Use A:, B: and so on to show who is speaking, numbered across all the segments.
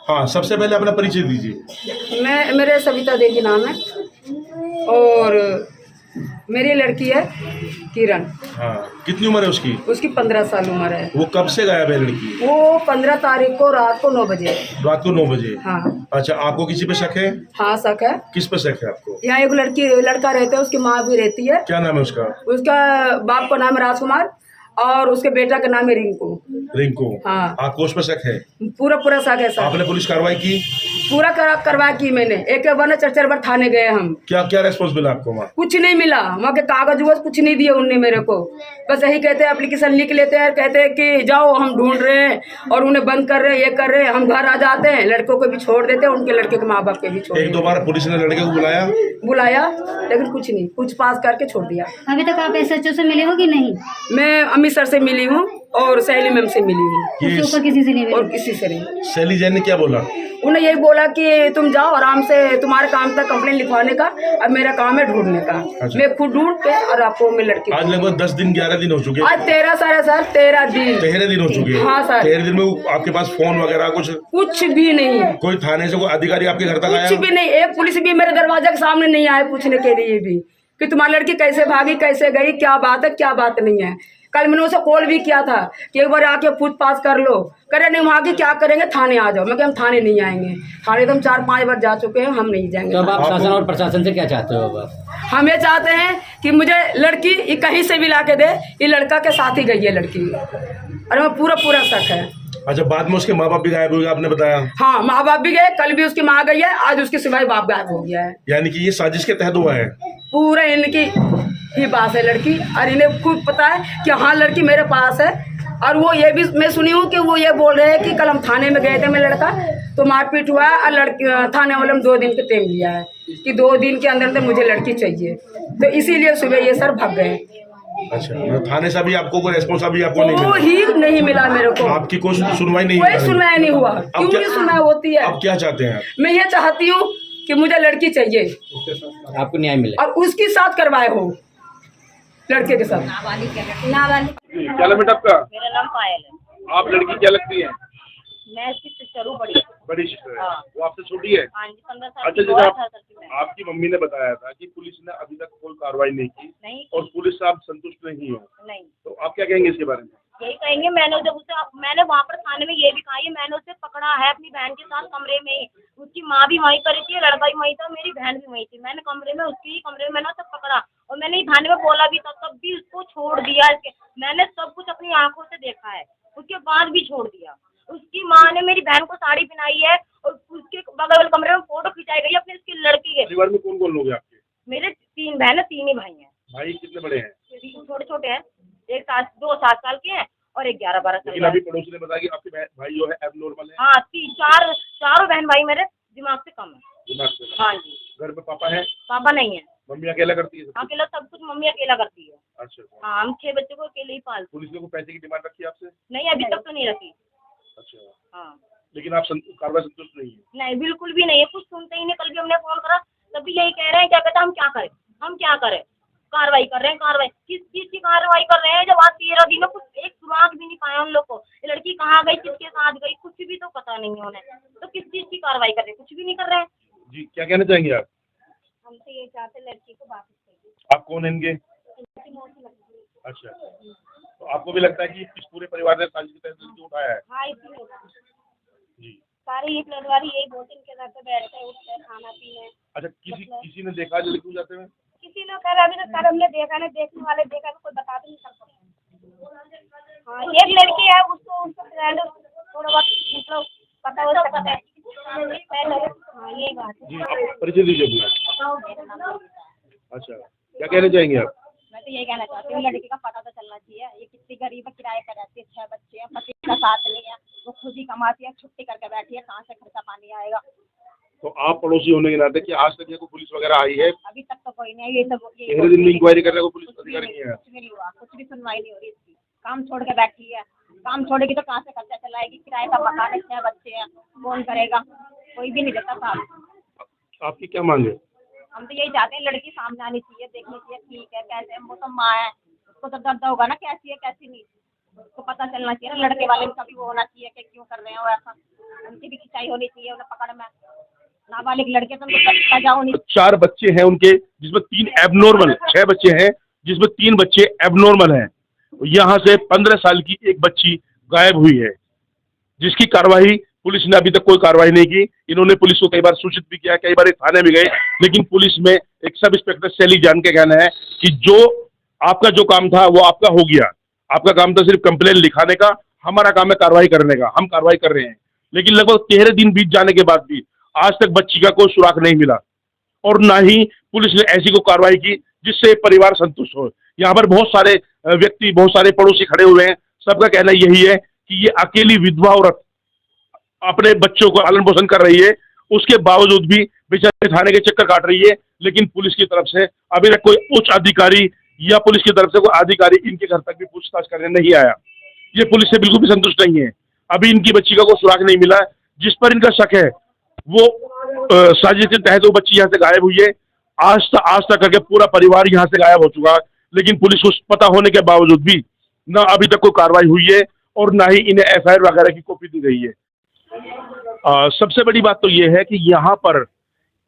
A: हाँ, सबसे पहले अपना परिचय दीजिए।
B: मेरे सविता देवी नाम है और मेरी लड़की है किरण।
A: हाँ, कितनी उम्र है उसकी?
B: उसकी 15 साल उम्र है।
A: वो कब से गायब है लड़की?
B: वो 15 तारीख को रात को 9 बजे।
A: रात को 9 बजे?
B: हाँ।
A: अच्छा, आपको किसी पे शक है?
B: हाँ, शक है।
A: किस पे शक है आपको?
B: यहाँ एक लड़का रहता है, उसकी माँ भी रहती है।
A: क्या नाम है उसका?
B: उसका बाप का नाम है राजकुमार और उसके बेटा का नाम है रिंकू।
A: रिंकू?
B: हाँ।
A: आपको उस पर शक है?
B: पूरा शक है सर।
A: आपने पुलिस कार्रवाई की?
B: पूरा करवा की मैंने। एक बार 4 बार थाने गए हम।
A: क्या क्या रेस्पॉन्स मिला आपको वहाँ?
B: कुछ नहीं मिला वहाँ के कागज उगज कुछ नहीं दिए उनने मेरे को। बस यही कहते हैं एप्लीकेशन लिख लेते हैं, कहते हैं कि जाओ हम ढूंढ रहे हैं और उन्हें बंद कर रहे हैं, ये कर रहे हैं। हम घर आ जाते हैं, लड़कों को भी छोड़ देते हैं, उनके लड़के के माँ बाप के भी छोड़।
A: 1-2 बार पुलिस ने लड़के को बुलाया
B: लेकिन कुछ नहीं, कुछ पास करके छोड़ दिया।
C: अभी तक आप एसएचओ से मिले हो कि नहीं?
B: मैं अमित सर से मिली हूँ और सहेली मैम से मिली हूँ।
C: किसी से नहीं मिली?
B: और किसी से नहीं।
A: सैली जैन ने क्या बोला?
B: उन्हें यही बोला कि तुम जाओ आराम से, तुम्हारे काम था कंप्लेन लिखवाने का, अब मेरा काम है ढूंढने का।
A: अच्छा।
B: मैं खुद ढूंढ के और आपको मैं लड़की।
A: आज लगभग 10 दिन 11 दिन हो चुके।
B: आज 13 सर 13 दिन।
A: 13 दिन हो चुके।
B: हाँ सर।
A: 13 दिन में आपके पास फोन वगैरह
B: कुछ भी नहीं।
A: कोई थाने से कोई अधिकारी आपके घर तक आया?
B: कुछ भी नहीं। एक पुलिस भी मेरे दरवाजे के सामने नहीं आए पूछने के लिए भी कि तुम्हारी लड़की कैसे भागी, कैसे गई, क्या बात है, क्या बात नहीं है। कल मैंने उसे कॉल भी किया था कि एक बार आके पूछताछ कर लो। करे नहीं, वहाँ की क्या करेंगे, थाने आ जाओ। मैं कहा हम थाने नहीं आएंगे, थाने तो हम 4-5 बार जा चुके हैं, हम नहीं जाएंगे।
D: तो अब आप शासन और प्रशासन से क्या चाहते हो? अब
B: हम ये चाहते हैं कि मुझे लड़की ये कहीं से भी ला के दे, ये लड़का के साथ ही गई है लड़की। अरे मैं पूरा शक है।
A: अच्छा, बाद में उसके माँ बाप भी गायब हो गए आपने बताया?
B: हाँ, माँ बाप भी गए, कल भी उसकी माँ गई है, आज उसके सिवाय बाप गायब हो गया है।
A: यानी कि ये साजिश के तहत हुआ है?
B: पूरा इनकी ही बात है लड़की, और इन्हें खुद पता है कि हाँ लड़की मेरे पास है। और वो ये भी मैं सुनी हूँ कि वो ये बोल रहे हैं कि कल हम थाने में गए थे, मैं लड़का तो मारपीट हुआ है और लड़की थाने वाले में 2 दिन के टाइम लिया है कि 2 दिन के अंदर मुझे लड़की चाहिए, तो इसीलिए सुबह ये सर भाग गए।
A: अच्छा, तो थाने से भी आपको कोई रेस्पॉन्स अभी आपको नहीं मिला?
B: ही नहीं मिला मेरे को।
A: आपकी कोई सुनवाई नहीं?
B: कोई सुनवाई नहीं हुआ। क्यों नहीं सुनवाई होती है?
A: अब क्या चाहते हैं?
B: मैं ये चाहती हूँ कि मुझे लड़की चाहिए,
D: आपको न्याय मिले
B: और उसके साथ करवाए हो, लड़के के साथ।
C: नाबालिग।
A: क्या नाम है आपका?
E: मेरा नाम पायल है।
A: आप लड़की क्या लगती है?
E: मैं इसकी सिस्टर हूँ, बड़ी।
A: बड़ी सिस्टर है।
E: हाँ।
A: वो आपसे छोटी है?
E: हाँ जी, 15 साल
A: अच्छा,
E: की।
A: जैसे
E: 18 साल की मैं।
A: आपकी मम्मी ने बताया था कि पुलिस ने अभी तक कोई कार्रवाई नहीं की
E: नहीं
A: और पुलिस से आप संतुष्ट नहीं हो,
E: नहीं,
A: तो आप क्या कहेंगे इसके बारे में?
E: यही कहेंगे। मैंने वहाँ पर थाने में ये भी कहा है, मैंने उसे पकड़ा है अपनी बहन के साथ कमरे में ही। उसकी माँ भी वहीं पर थी, लड़का भी वहीं था, मेरी बहन भी वहीं थी। मैंने कमरे में, उसके ही कमरे में मैंने उसे पकड़ा और मैंने थाने में बोला भी था, तब भी उसको छोड़ दिया। मैंने सब कुछ अपनी आंखों से देखा है, उसके बाद भी छोड़ दिया। उसकी माँ ने मेरी बहन को साड़ी पहनाई है और उसके बगल वाले कमरे में फोटो खिंचाई गई है अपनी उसकी लड़की के।
A: परिवार में कौन कौन लोग हैं आपके?
E: मेरे 3 बहन है, 3 ही भाई हैं।
A: भाई कितने बड़े हैं?
E: छोटे छोटे हैं, एक 7 साल के हैं और एक 11-12 साल
A: लेकिन
E: का
A: अभी
E: है।
A: पड़ोसी ने बताया कि आपके भाई जो है एबनॉर्मल है।
E: हाँ, 4 बहन भाई मेरे दिमाग से कम है।
A: दिमाग से?
E: हाँ जी।
A: घर में पापा है?
E: पापा नहीं है,
A: मम्मी अकेला करती है सब कुछ?
E: अकेला सब कुछ मम्मी अकेला करती है।
A: अच्छा।
E: हाँ, हम 6 बच्चों को अकेले ही पालते।
A: पुलिस ने कोई पैसे की डिमांड रखी है आपसे?
E: नहीं, अभी तक तो नहीं रखी।
A: अच्छा।
E: हाँ।
A: लेकिन आप कार्रवाई संतुष्ट नहीं है?
E: नहीं, बिल्कुल भी नहीं है, कुछ सुनते ही नहीं। कल भी हमने फोन करा, तब भी यही कह रहे हैं, क्या कहता हम क्या करें, हम क्या करें। कार्रवाई कर रहे हैं, कार्रवाई किस चीज की कार्रवाई कर रहे हैं जब आज 13 दिन में कुछ एक सुराग भी नहीं पाया उन लोग को। ये लड़की कहाँ गई, किसके साथ गई, कुछ भी तो पता नहीं है उन्हें। तो किस चीज की कार्रवाई कर रहे हैं, कुछ भी नहीं कर रहे हैं।
A: जी, क्या कहना चाहेंगे आप?
E: हम तो ये चाहते लड़की को वापस चाहिए।
A: आप कौन है इनके? अच्छा, तो आपको भी लगता है कि इस पूरे परिवार ने साजिश के तहत लड़की उठाया है?
E: हाँ, इसलिए
A: जी।
E: सारे ये परिवार यही बोलते इनके घर पे बैठते हैं, उठते हैं, खाना पीने।
A: अच्छा, किसी ने देखा लड़की को जाते हुए?
E: किसी ने कहा अभी तक हमने देखा नहीं, देखने वाले देखा तो कोई बता भी नहीं सकता। हाँ, एक लड़की है, उसको थोड़ा बहुत मतलब पता हो सकता है। हाँ, यही बात है।
A: जी, आप परिचय दीजिए अपना। अच्छा, क्या कहना चाहेंगे आप?
E: मैं तो यही कहना चाहती हूँ, लड़की का पता तो चलना चाहिए। ये कितनी गरीब है, किराए पर रहती है, 6 बच्चे हैं, पति का साथ नहीं है, वो खुद ही कमाती है, छुट्टी करके बैठी है, कहाँ से खर्चा पानी आएगा।
A: तो आप पड़ोसी होने के नाते कि आज तक ये कोई पुलिस वगैरह आई है?
E: अभी तक तो कोई नहीं है। ये सब
A: 13 दिन में इंक्वायरी कर रहे हो, पुलिस अधिकारी नहीं है?
E: कुछ भी नहीं हुआ, कुछ भी सुनवाई नहीं हो रही इसकी। काम छोड़ के बैठी है, काम छोड़ेगी तो कहाँ से खर्चा चलाएगी, किराए का मकान है, 6 बच्चे हैं, कौन करेगा, कोई भी नहीं देता साथ।
A: आपकी क्या मांग है?
E: हम तो यही चाहते हैं लड़की सामने आनी चाहिए, देखनी चाहिए, ठीक है कैसे, वो तो माँ है, उसको तो दर्द होगा ना कैसी है कैसी नहीं। उसको पता चलना चाहिए ना, लड़के वाले का भी वो होना चाहिए कि क्यों कर रहे हो ऐसा, उनकी भी खिंचाई होनी चाहिए, उन्हें पकड़ में नाबालिग लड़के तो उनको सजा होनी।
A: 4 बच्चे हैं उनके, जिसमें 3 एबनॉर्मल, 6 बच्चे हैं जिसमें 3 बच्चे एबनॉर्मल हैं। यहाँ से 15 साल की एक बच्ची गायब हुई है, जिसकी कार्रवाई पुलिस ने अभी तक कोई कार्रवाई नहीं की। इन्होंने पुलिस को कई बार सूचित भी किया, कई बार ये थाने भी गए, लेकिन पुलिस में एक सब इंस्पेक्टर शैली जान के कहना है कि जो आपका जो काम था वो आपका हो गया, आपका काम था सिर्फ कंप्लेन लिखाने का, हमारा काम है कार्रवाई करने का, हम कार्रवाई कर रहे हैं। लेकिन लगभग 13 दिन बीत जाने के बाद भी आज तक बच्ची का कोई सुराग नहीं मिला, और ना ही पुलिस ने ऐसी कोई कार्रवाई की जिससे परिवार संतुष्ट हो। यहाँ पर बहुत सारे व्यक्ति, बहुत सारे पड़ोसी खड़े हुए हैं, सबका कहना यही है कि ये अकेली विधवा औरत अपने बच्चों को पालन पोषण कर रही है, उसके बावजूद भी बेचारे थाने के चक्कर काट रही है, लेकिन पुलिस की तरफ से अभी तक कोई उच्च अधिकारी या पुलिस की तरफ से कोई अधिकारी इनके घर तक भी पूछताछ करने नहीं आया। ये पुलिस से बिल्कुल भी संतुष्ट नहीं है। अभी इनकी बच्ची का कोई सुराग नहीं मिला। जिस पर इनका शक है वो साजिश के तहत वो बच्ची यहाँ से गायब हुई है। आज तक करके पूरा परिवार यहाँ से गायब हो चुका है, लेकिन पुलिस को पता होने के बावजूद भी न अभी तक कोई कार्रवाई हुई है और ना ही इन्हें FIR वगैरह की कॉपी दी गई है। सबसे बड़ी बात तो ये है कि यहाँ पर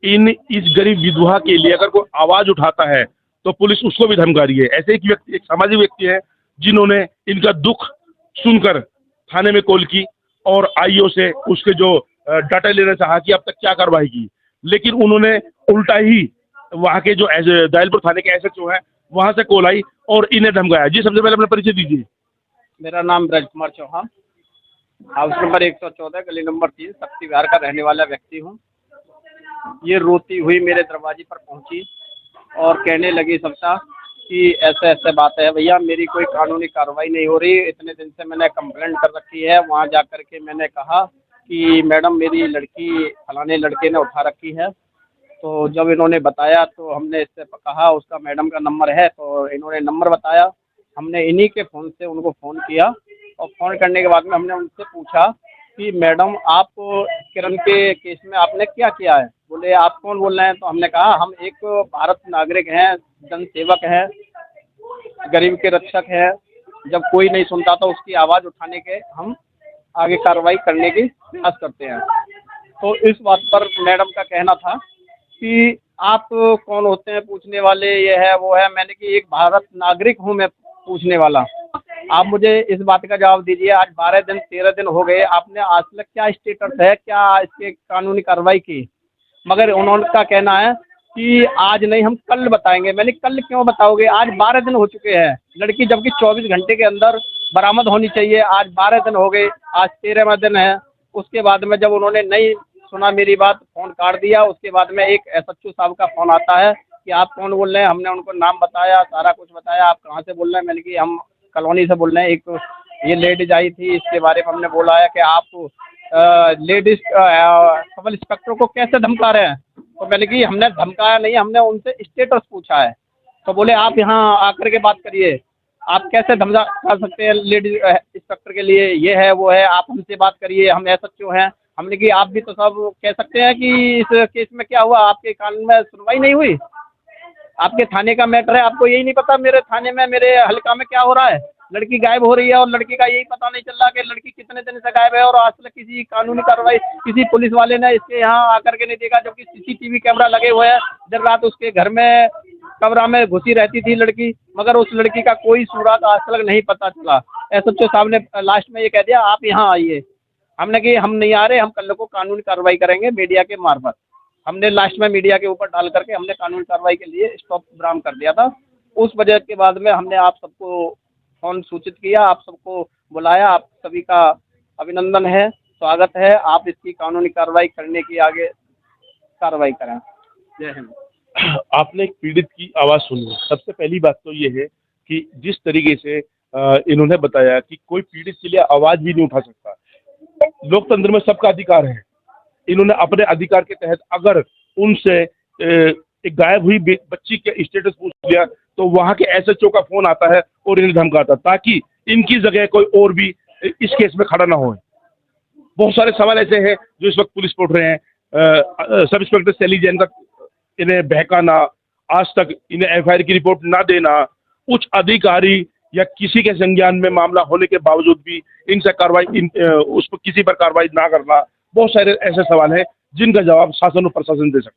A: इस गरीब विधवा के लिए अगर कोई आवाज उठाता है तो पुलिस उसको भी धमका रही है। ऐसे एक व्यक्ति, एक सामाजिक व्यक्ति है जिन्होंने इनका दुख सुनकर थाने में कॉल की और IO से उसके जो डाटा लेना चाहा कि अब तक क्या कार्रवाई की, लेकिन उन्होंने उल्टा ही वहाँ के जो दायलपुर थाने के SHO है वहाँ से कॉल आई और इन्हें धमकाया। जी, सबसे पहले अपना परिचय दीजिए।
F: मेरा नाम ब्रज कुमार चौहान, हाउस नंबर 114 गली नंबर 3 शक्ति विहार का रहने वाला व्यक्ति हूँ। ये रोती हुई मेरे दरवाजे पर पहुँची और कहने लगी सबका कि ऐसे ऐसे बात है भैया, मेरी कोई कानूनी कार्रवाई नहीं हो रही, इतने दिन से मैंने कंप्लेंट कर रखी है। वहाँ जा कर के मैंने कहा कि मैडम मेरी लड़की फलाने लड़के ने उठा रखी है। तो जब इन्होंने बताया तो हमने इससे कहा उसका मैडम का नंबर है, तो इन्होंने नंबर बताया। हमने इन्हीं के फ़ोन से उनको फ़ोन किया और फ़ोन करने के बाद में हमने उनसे पूछा कि मैडम आप किरण के केस में आपने क्या किया है। बोले आप कौन बोल रहे हैं। तो हमने कहा हम एक भारत नागरिक हैं, जन सेवक हैं, गरीब के रक्षक हैं। जब कोई नहीं सुनता तो उसकी आवाज़ उठाने के हम आगे कार्रवाई करने की प्रयास करते हैं। तो इस बात पर मैडम का कहना था कि आप कौन होते हैं पूछने वाले, ये है वो है। मैंने कि एक भारत नागरिक हूँ मैं पूछने वाला, आप मुझे इस बात का जवाब दीजिए। आज 12 दिन 13 दिन हो गए, आपने आज तक क्या स्टेटस है, क्या इसके कानूनी कार्रवाई की। मगर उन्होंने कहना है कि आज नहीं हम कल बताएंगे। मैंने कल क्यों बताओगे, आज 12 दिन हो चुके हैं। लड़की जबकि 24 घंटे के अंदर बरामद होनी चाहिए, आज 12 दिन हो गए, आज 13वां दिन है। उसके बाद में जब उन्होंने नहीं सुना मेरी बात, फ़ोन काट दिया। उसके बाद में एक SHO साहब का फ़ोन आता है कि आप कौन बोल रहे हैं। हमने उनको नाम बताया, सारा कुछ बताया, आप कहाँ से बोल रहे हैं। मैंने कि हम कॉलोनी से बोल रहे हैं। एक ये लेडीज आई थी, इसके बारे में हमने बोला है कि आप लेडीज सब इंस्पेक्टर को कैसे धमका रहे हैं। तो मैंने कि हमने धमकाया नहीं, हमने उनसे स्टेटस पूछा है। तो बोले आप यहाँ आकर के बात करिए, आप कैसे धमका सकते हैं लेडीज इंस्पेक्टर के लिए, ये है वो है, आप हमसे बात करिए, हम SHO हैं। हमने कि आप भी तो सब कह सकते हैं कि इस केस में क्या हुआ, आपके कानून में सुनवाई नहीं हुई, आपके थाने का मैटर है, आपको यही नहीं पता मेरे थाने में मेरे हल्का में क्या हो रहा है। लड़की गायब हो रही है और लड़की का यही पता नहीं चल रहा कि लड़की कितने दिन से गायब है, और आज तक किसी कानूनी कार्रवाई किसी पुलिस वाले ने इसके यहाँ आकर के नहीं देखा। जबकि CCTV कैमरा लगे हुए हैं, दिन रात उसके घर में कमरा में घुसी रहती थी लड़की, मगर उस लड़की का कोई सुराग आज तक नहीं पता चला। SHO साहब ने लास्ट में ये कह दिया आप यहाँ आइए। हमने कि हम नहीं आ रहे, हम कल को कानूनी कार्रवाई करेंगे मीडिया के मार्फत। हमने लास्ट में मीडिया के ऊपर डाल करके हमने कानूनी कार्रवाई के लिए स्टॉप विराम कर दिया था। उस वजह के बाद में हमने आप सबको फ़ोन सूचित किया, आप सबको बुलाया। आप सभी का अभिनंदन है, स्वागत है। आप इसकी कानूनी कार्रवाई करने की आगे कार्रवाई करें। जय हिंद।
A: आपने एक पीड़ित की आवाज़ सुनी। सबसे पहली बात तो ये है कि जिस तरीके से इन्होंने बताया कि कोई पीड़ित के लिए आवाज़ भी नहीं उठा सकता। लोकतंत्र में सबका अधिकार है। इन्होंने अपने अधिकार के तहत अगर उनसे एक गायब हुई बच्ची के स्टेटस पूछ लिया तो वहाँ के SHO का फ़ोन आता है और इन्हें धमकाता, ताकि इनकी जगह कोई और भी इस केस में खड़ा ना हो। बहुत सारे सवाल ऐसे हैं जो इस वक्त पुलिस पर उठ रहे हैं। सब इंस्पेक्टर शैली जैन का इन्हें बहकाना, आज तक इन्हें FIR की रिपोर्ट ना देना, उच्च अधिकारी या किसी के संज्ञान में मामला होने के बावजूद भी इनसे कार्रवाई उस पर किसी पर कार्रवाई ना करना, बहुत सारे ऐसे सवाल हैं जिनका जवाब शासन और प्रशासन दे सकता है।